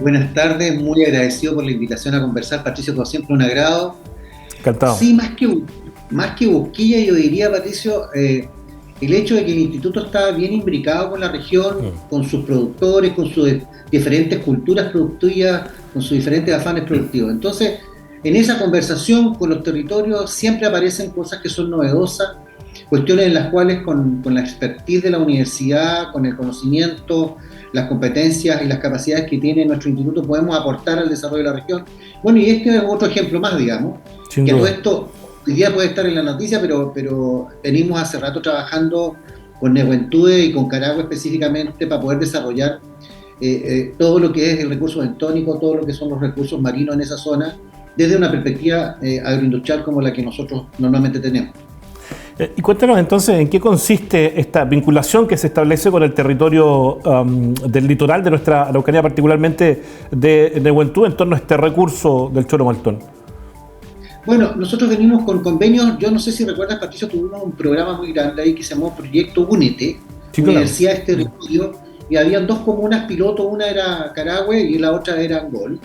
Buenas tardes, muy agradecido por la invitación a conversar, Patricio, como siempre un agrado. Encantado. Sí, más que busquilla, yo diría, Patricio, el hecho de que el instituto está bien imbricado con la región, Mm. con sus productores, con sus diferentes culturas productivas, con sus diferentes afanes productivos. Entonces, en esa conversación con los territorios siempre aparecen cosas que son novedosas, cuestiones en las cuales con la expertise de la universidad, con el conocimiento, las competencias y las capacidades que tiene nuestro instituto podemos aportar al desarrollo de la región. Bueno, y este es otro ejemplo más, digamos, Sin que a todo duda. esto hoy día puede estar en la noticia, pero venimos hace rato trabajando con Nehuentude y con Caragua específicamente para poder desarrollar todo lo que es el recurso bentónico, todo lo que son los recursos marinos en esa zona, desde una perspectiva agroindustrial como la que nosotros normalmente tenemos. Y cuéntanos entonces en qué consiste esta vinculación que se establece con el territorio del litoral de nuestra Araucanía, particularmente de Nehuentú, en torno a este recurso del Choro Maltón. Bueno, nosotros venimos con convenios, yo no sé si recuerdas, Patricio, tuvimos un programa muy grande ahí que se llamó Proyecto Únete, Sí, claro. Universidades Territorio, y habían dos comunas piloto, una era Carahue y la otra era Angol.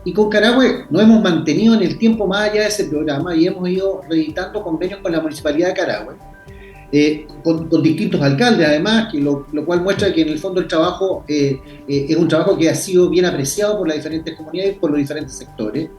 Y con Carahue nos hemos mantenido en el tiempo más allá de ese programa y hemos ido reeditando convenios con la Municipalidad de Carahue, con distintos alcaldes además, lo cual muestra que en el fondo el trabajo es un trabajo que ha sido bien apreciado por las diferentes comunidades y por los diferentes sectores.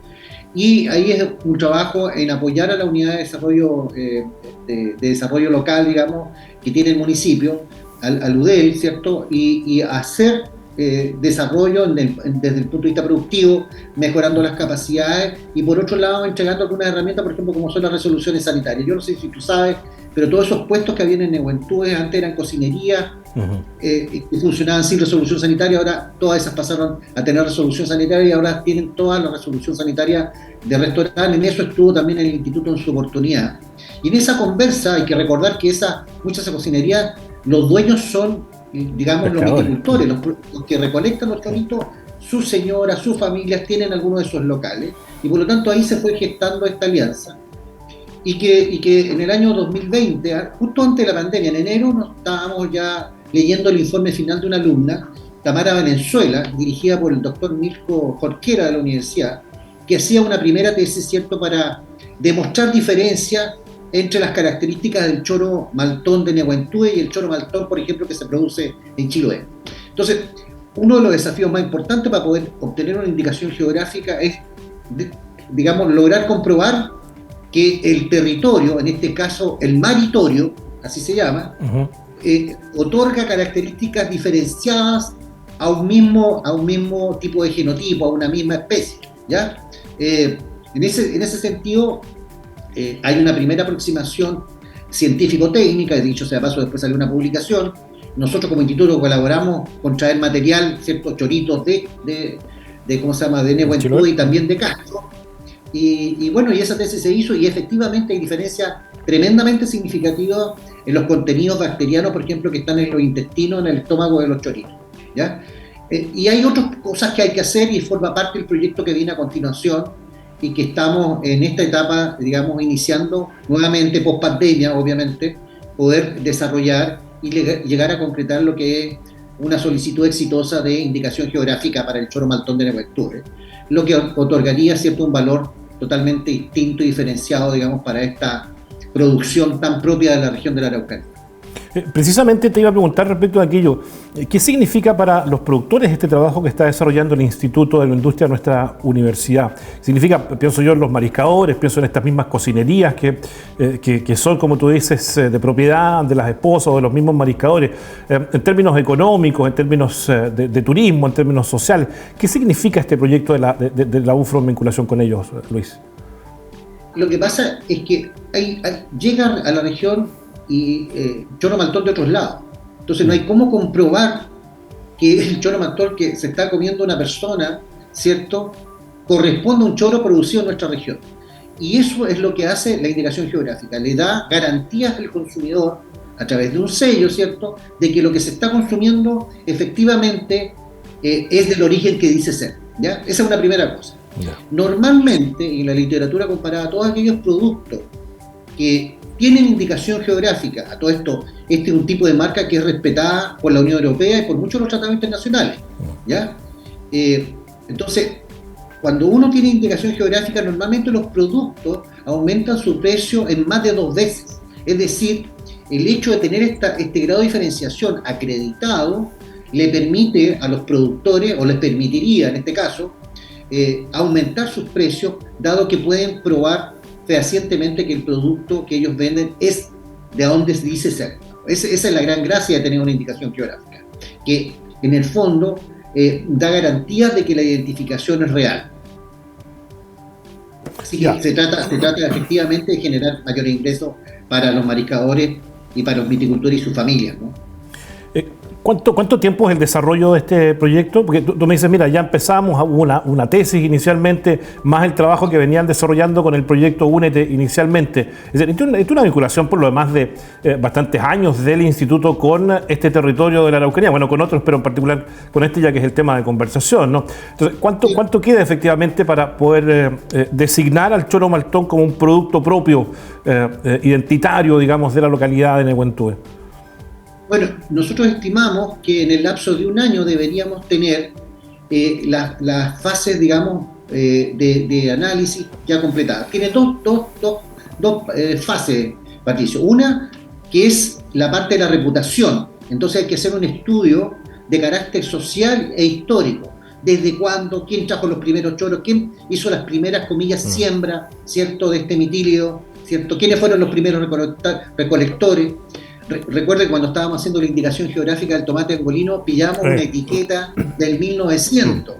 Y ahí es un trabajo en apoyar a la unidad de desarrollo, de desarrollo local, digamos, que tiene el municipio, al UDEL, ¿cierto? Y hacer desarrollo desde el punto de vista productivo, mejorando las capacidades y por otro lado entregando algunas herramientas, por ejemplo, como son las resoluciones sanitarias. Yo no sé si tú sabes, pero todos esos puestos que habían en Nehuentúes antes eran cocinería, que funcionaban sin resolución sanitaria, ahora todas esas pasaron a tener resolución sanitaria y ahora tienen toda la resolución sanitaria de restaurante. En eso estuvo también el instituto en su oportunidad. Y en esa conversa hay que recordar que muchas de esas cocinerías, los dueños son, digamos, los Pescadores. viticultores, los que recolectan los choritos, sus señoras, sus familias tienen algunos de esos locales y por lo tanto ahí se fue gestando esta alianza. Y que en el año 2020, justo antes de la pandemia, en enero, nos estábamos ya leyendo el informe final de una alumna, Tamara Valenzuela, dirigida por el doctor Mirko Jorquera de la universidad, que hacía una primera tesis, ¿cierto?, para demostrar diferencias entre las características del choro maltón de Nehuentúe y el choro maltón, por ejemplo, que se produce en Chiloé. Entonces, uno de los desafíos más importantes para poder obtener una indicación geográfica es, digamos, lograr comprobar que el territorio, en este caso el maritorio, así se llama, otorga características diferenciadas a un mismo tipo de genotipo, a una misma especie, ¿ya? En ese sentido, hay una primera aproximación científico-técnica, dicho sea paso, después salió una publicación. Nosotros como instituto colaboramos con traer material, ciertos choritos de ¿cómo se llama?, de Nehuentúe y también de Castro. Y bueno, y esa tesis se hizo y efectivamente hay diferencias tremendamente significativas en los contenidos bacterianos, por ejemplo, que están en los intestinos, en el estómago de los choritos, ¿ya? Y hay otras cosas que hay que hacer y forma parte del proyecto que viene a continuación y que estamos en esta etapa, digamos, iniciando nuevamente, post pandemia, obviamente, poder desarrollar y llegar a concretar lo que es una solicitud exitosa de indicación geográfica para el choro maltón de Nehuentúe, lo que otorgaría, ¿cierto?, un valor totalmente distinto y diferenciado, digamos, para esta producción tan propia de la región de la Araucanía. Precisamente te iba a preguntar respecto a aquello, ¿qué significa para los productores este trabajo que está desarrollando el Instituto de la Industria de nuestra universidad? Significa, pienso yo, en los mariscadores, pienso en estas mismas cocinerías que son, como tú dices, de propiedad de las esposas o de los mismos mariscadores, en términos económicos, en términos de turismo, en términos sociales. ¿Qué significa este proyecto de la UFRO en vinculación con ellos, Luis? Lo que pasa es que llegan a la región y choro maltón de otros lados. Entonces no hay cómo comprobar que el choro maltón que se está comiendo una persona, ¿cierto?, corresponde a un choro producido en nuestra región. Y eso es lo que hace la indicación geográfica. Le da garantías al consumidor a través de un sello, ¿cierto?, de que lo que se está consumiendo efectivamente es del origen que dice ser, ¿ya? Esa es una primera cosa. Normalmente, en la literatura comparada, todos aquellos productos que tienen indicación geográfica, a todo esto, este es un tipo de marca que es respetada por la Unión Europea y por muchos de los tratados internacionales, ¿ya? Entonces, cuando uno tiene indicación geográfica, normalmente los productos aumentan su precio en más de 2 veces. Es decir, el hecho de tener este grado de diferenciación acreditado le permite a los productores, o les permitiría en este caso, aumentar sus precios, dado que pueden probar fehacientemente que el producto que ellos venden es de donde se dice ser. Esa es la gran gracia de tener una indicación geográfica, que en el fondo da garantías de que la identificación es real. Así que se trata efectivamente de generar mayores ingresos para los mariscadores y para los viticultores y sus familias, ¿no? ¿Cuánto tiempo es el desarrollo de este proyecto? Porque tú me dices, mira, ya empezamos, hubo una tesis inicialmente, más el trabajo que venían desarrollando con el proyecto Únete inicialmente. Es decir, es una vinculación por lo demás de bastantes años del instituto con este territorio de la Araucanía, bueno, con otros, pero en particular con este, ya que es el tema de conversación, ¿no? Entonces, ¿cuánto queda efectivamente para poder designar al choro maltón como un producto propio, identitario, digamos, de la localidad de Nehuentúe? Bueno, nosotros estimamos que en el lapso de un año deberíamos tener las fases, digamos, de análisis ya completadas. Tiene dos fases, Patricio. Una, que es la parte de la reputación. Entonces hay que hacer un estudio de carácter social e histórico. ¿Desde cuándo? ¿Quién trajo los primeros choros? ¿Quién hizo las primeras, comillas, siembra, ¿cierto?, de este mitilio, ¿cierto? ¿Quiénes fueron los primeros recolectores? Recuerde que cuando estábamos haciendo la indicación geográfica del tomate angolino, pillamos una etiqueta del 1900,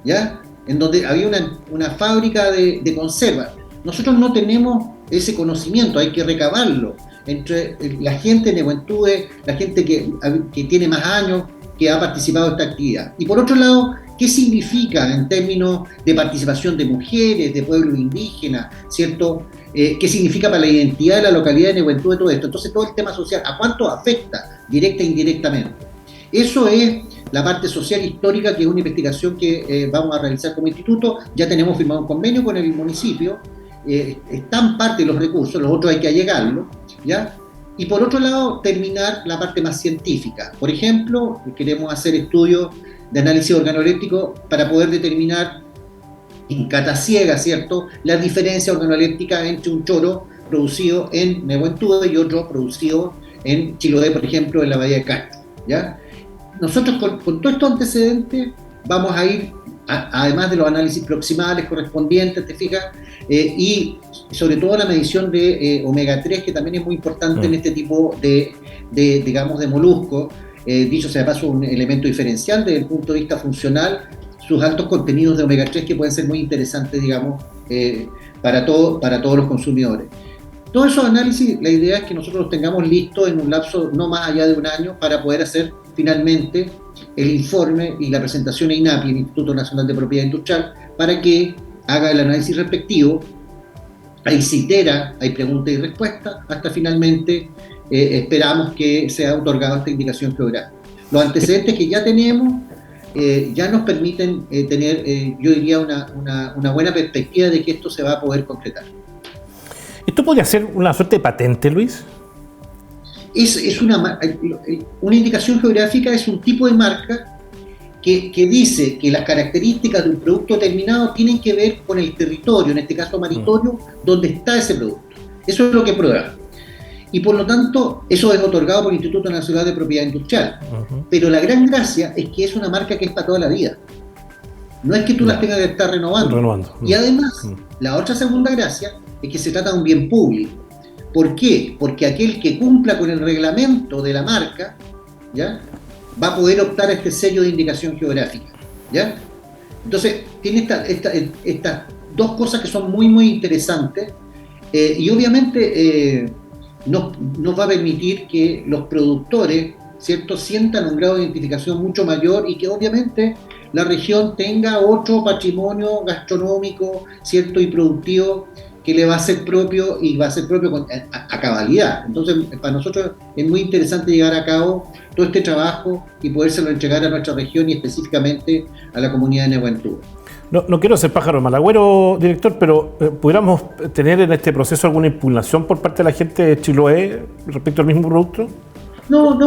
¿ya? En donde había una fábrica de conserva. Nosotros no tenemos ese conocimiento, hay que recabarlo entre la gente de Nehuentúe, la gente que tiene más años, que ha participado en esta actividad. Y por otro lado, ¿qué significa en términos de participación de mujeres, de pueblos indígenas, ¿cierto? ¿Qué significa para la identidad de la localidad de Nehuentúe todo esto? Entonces, todo el tema social, ¿a cuánto afecta directa e indirectamente? Eso es la parte social histórica, que es una investigación que vamos a realizar como instituto. Ya tenemos firmado un convenio con el municipio, están parte de los recursos, los otros hay que allegarlos, ¿ya? Y por otro lado, terminar la parte más científica. Por ejemplo, queremos hacer estudios de análisis organoléptico para poder determinar en cata ciega, ¿cierto?, las diferencias organolépticas entre un choro producido en Nehuentúe y otro producido en Chiloé, por ejemplo, en la Bahía de Castro, ¿ya? Nosotros con todos estos antecedentes vamos a ir, además de los análisis proximales correspondientes, ¿te fijas? Y sobre todo la medición de omega 3, que también es muy importante en este tipo digamos, de moluscos. Dicho sea de paso, un elemento diferencial desde el punto de vista funcional, sus altos contenidos de omega 3 que pueden ser muy interesantes, digamos, para todos los consumidores. Todos esos análisis, la idea es que nosotros los tengamos listos en un lapso no más allá de un año para poder hacer finalmente el informe y la presentación a INAPI, el Instituto Nacional de Propiedad Industrial, para que haga el análisis respectivo. Hay citera, hay preguntas y respuestas, hasta finalmente esperamos que sea otorgada esta indicación geográfica. Los antecedentes que ya tenemos ya nos permiten tener, yo diría, una buena perspectiva de que esto se va a poder concretar. ¿Esto podría ser una suerte de patente, Luis? Es una indicación geográfica, es un tipo de marca que dice que las características de un producto determinado tienen que ver con el territorio, en este caso maritorio, donde está ese producto. Eso es lo que prueba. Y por lo tanto, eso es otorgado por el Instituto Nacional de Propiedad Industrial. Pero la gran gracia es que es una marca que es para toda la vida. No es que tú las tengas que estar renovando. Y además, la otra segunda gracia es que se trata de un bien público. ¿Por qué? Porque aquel que cumpla con el reglamento de la marca, ¿ya?, va a poder optar a este sello de indicación geográfica, ¿ya? Entonces, tiene estas dos cosas que son muy, muy interesantes, y obviamente nos va a permitir que los productores, ¿cierto?, sientan un grado de identificación mucho mayor, y que obviamente la región tenga otro patrimonio gastronómico, ¿cierto?, y productivo que le va a ser propio, y va a ser propio a cabalidad. Entonces, para nosotros es muy interesante llevar a cabo todo este trabajo y podérselo entregar a nuestra región y específicamente a la comunidad de Nehuentúe. No quiero ser pájaro malagüero, director, pero ¿pudiéramos tener en este proceso alguna impugnación por parte de la gente de Chiloé respecto al mismo producto? No,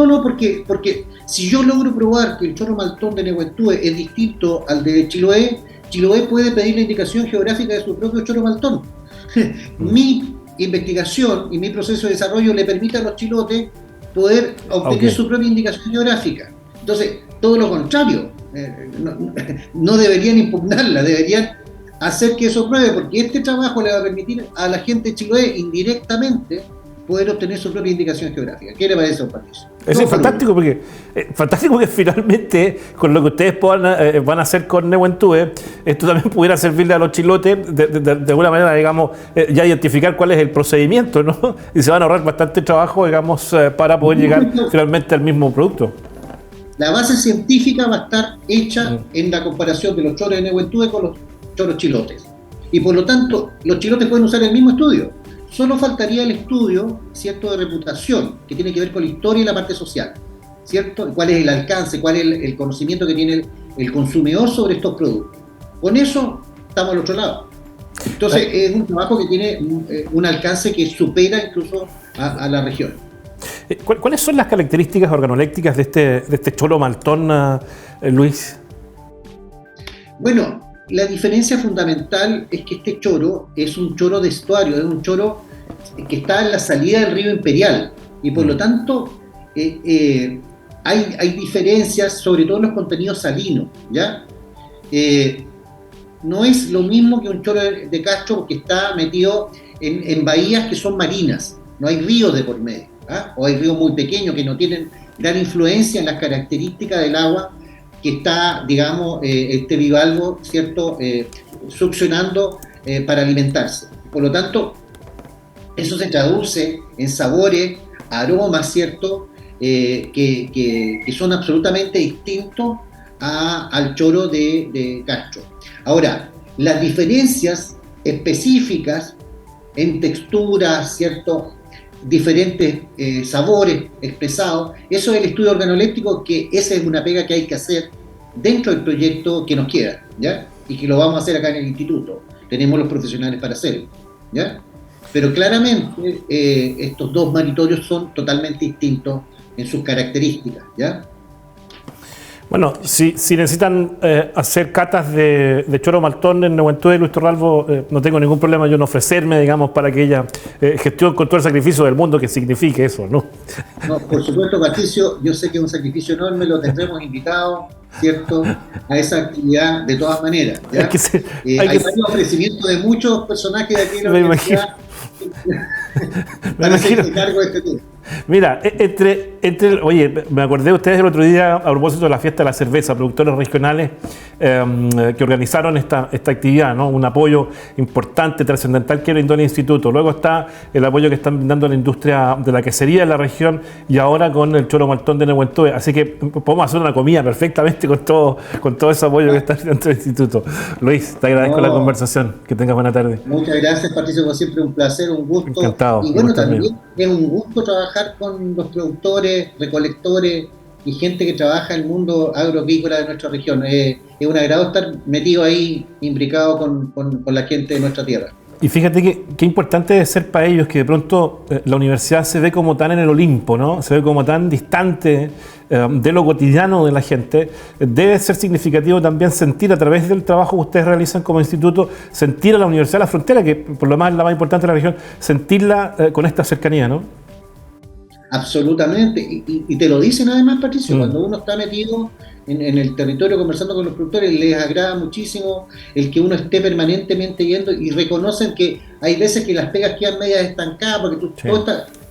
porque si yo logro probar que el choro maltón de Nehuentúe es distinto al de Chiloé, Chiloé puede pedir la indicación geográfica de su propio choro maltón. Mi investigación y mi proceso de desarrollo le permite a los chilotes poder obtener su propia indicación geográfica. Entonces, todo lo contrario, no deberían impugnarla, deberían hacer que eso pruebe, porque este trabajo le va a permitir a la gente de Chiloé indirectamente poder obtener su propia indicación geográfica. ¿Qué le parece, don Patricio? Eso es fantástico porque finalmente con lo que ustedes van a hacer con Nehuen-Tubé, esto también pudiera servirle a los chilotes de alguna manera, digamos, ya identificar cuál es el procedimiento, ¿no? Y se van a ahorrar bastante trabajo, digamos, para poder llegar finalmente al mismo producto. La base científica va a estar hecha en la comparación de los choros de Nehuen-Tubé con los choros chilotes. Y por lo tanto, los chilotes pueden usar el mismo estudio. Solo faltaría el estudio, ¿cierto?, de reputación, que tiene que ver con la historia y la parte social, ¿cierto? ¿Cuál es el alcance, cuál es el conocimiento que tiene el consumidor sobre estos productos? Con eso estamos al otro lado. Entonces, es un trabajo que tiene un alcance que supera incluso a la región. ¿Cuáles son las características organolécticas de este choro maltón, Luis? Bueno, la diferencia fundamental es que este choro es un choro de estuario, es un choro que está en la salida del río Imperial y por lo tanto hay diferencias, sobre todo en los contenidos salinos, ¿ya? No es lo mismo que un choro de Castro que está metido en bahías que son marinas, no hay ríos de por medio, ¿ah? O hay ríos muy pequeños que no tienen gran influencia en las características del agua que está, digamos, este bivalvo, ¿cierto?, succionando para alimentarse. Por lo tanto, eso se traduce en sabores, aromas, ¿cierto?, que son absolutamente distintos al choro de Castro. Ahora, las diferencias específicas en texturas, ¿cierto?, diferentes sabores expresados, eso es el estudio organoléptico, que esa es una pega que hay que hacer dentro del proyecto que nos queda, ¿ya? Y que lo vamos a hacer acá en el instituto, tenemos los profesionales para hacerlo, ¿ya? Pero claramente estos dos maritorios son totalmente distintos en sus características, ¿ya? Bueno, si necesitan hacer catas de choro maltón en Nehuen-Tubé, Luis Torralbo, no tengo ningún problema yo en ofrecerme, digamos, para que ella gestione con todo el sacrificio del mundo que signifique eso, ¿no? No, por supuesto, Patricio, yo sé que es un sacrificio enorme, lo tendremos invitado, ¿cierto?, a esa actividad de todas maneras, ¿ya? Hay varios ofrecimientos de muchos personajes de aquí en la universidad para hacerse cargo de este tema. Mira, oye, me acordé de ustedes el otro día a propósito de la fiesta de la cerveza, productores regionales que organizaron esta actividad, ¿no? Un apoyo importante, trascendental que brindó el instituto. Luego está el apoyo que están brindando la industria de la quesería en la región y ahora con el choro maltón de Nehuen-Tubé. Así que podemos hacer una comida perfectamente con todo ese apoyo que está dentro del instituto. Luis, te agradezco la conversación. Que tengas buena tarde. Muchas gracias, Patricio, como siempre, un placer, un gusto. Encantado. Y bueno, también es un gusto trabajar con los productores, recolectores y gente que trabaja en el mundo agroapícola de nuestra región. Es un agrado estar metido ahí, imbricado con la gente de nuestra tierra. Y fíjate qué importante es ser para ellos que de pronto la universidad se ve como tan en el Olimpo, ¿no? Se ve como tan distante de lo cotidiano de la gente. Debe ser significativo también sentir a través del trabajo que ustedes realizan como instituto, sentir a la Universidad de la Frontera, que por lo más es la más importante de la región, sentirla con esta cercanía, ¿no? Absolutamente, y te lo dicen además, Patricio, cuando uno está metido en el territorio conversando con los productores, les agrada muchísimo el que uno esté permanentemente yendo y reconocen que hay veces que las pegas quedan medias estancadas porque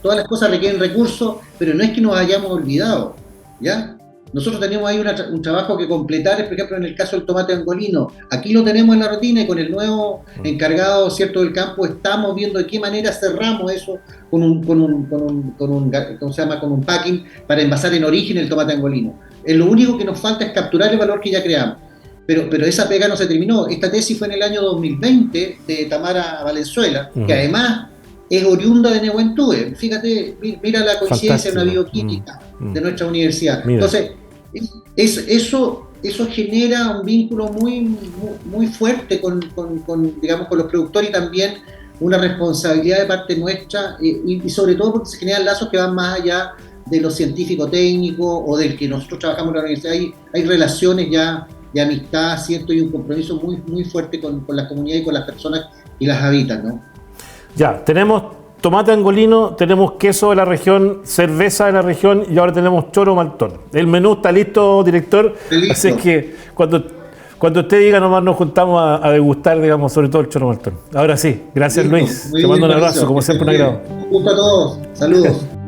todas las cosas requieren recursos, pero no es que nos hayamos olvidado, ¿ya? Nosotros tenemos ahí un trabajo que completar, por ejemplo, en el caso del tomate angolino. Aquí lo tenemos en la rutina y con el nuevo encargado, ¿cierto?, del campo estamos viendo de qué manera cerramos eso con un packing para envasar en origen el tomate angolino. Lo único que nos falta es capturar el valor que ya creamos. Pero esa pega no se terminó. Esta tesis fue en el año 2020 de Tamara Valenzuela, que además es oriunda de Nehuen-Tubé. Fíjate, mira la coincidencia en una bioquímica de nuestra universidad. Mira. Entonces, eso genera un vínculo muy fuerte con los productores y también una responsabilidad de parte nuestra y sobre todo porque se generan lazos que van más allá de lo científico-técnico o del que nosotros trabajamos en la universidad. Hay relaciones ya de amistad, ¿cierto? Y un compromiso muy, muy fuerte con la comunidad y con las personas que las habitan, ¿no? Ya, tenemos tomate angolino, tenemos queso de la región, cerveza de la región y ahora tenemos choro maltón. El menú está listo, director. Listo. Así es que cuando usted diga, nomás nos juntamos a degustar, digamos, sobre todo el choro maltón. Ahora sí, gracias, Listo. Luis. Muy Te mando bien, un abrazo, Mauricio. como siempre, un agrado. Un gusto a todos. Saludos.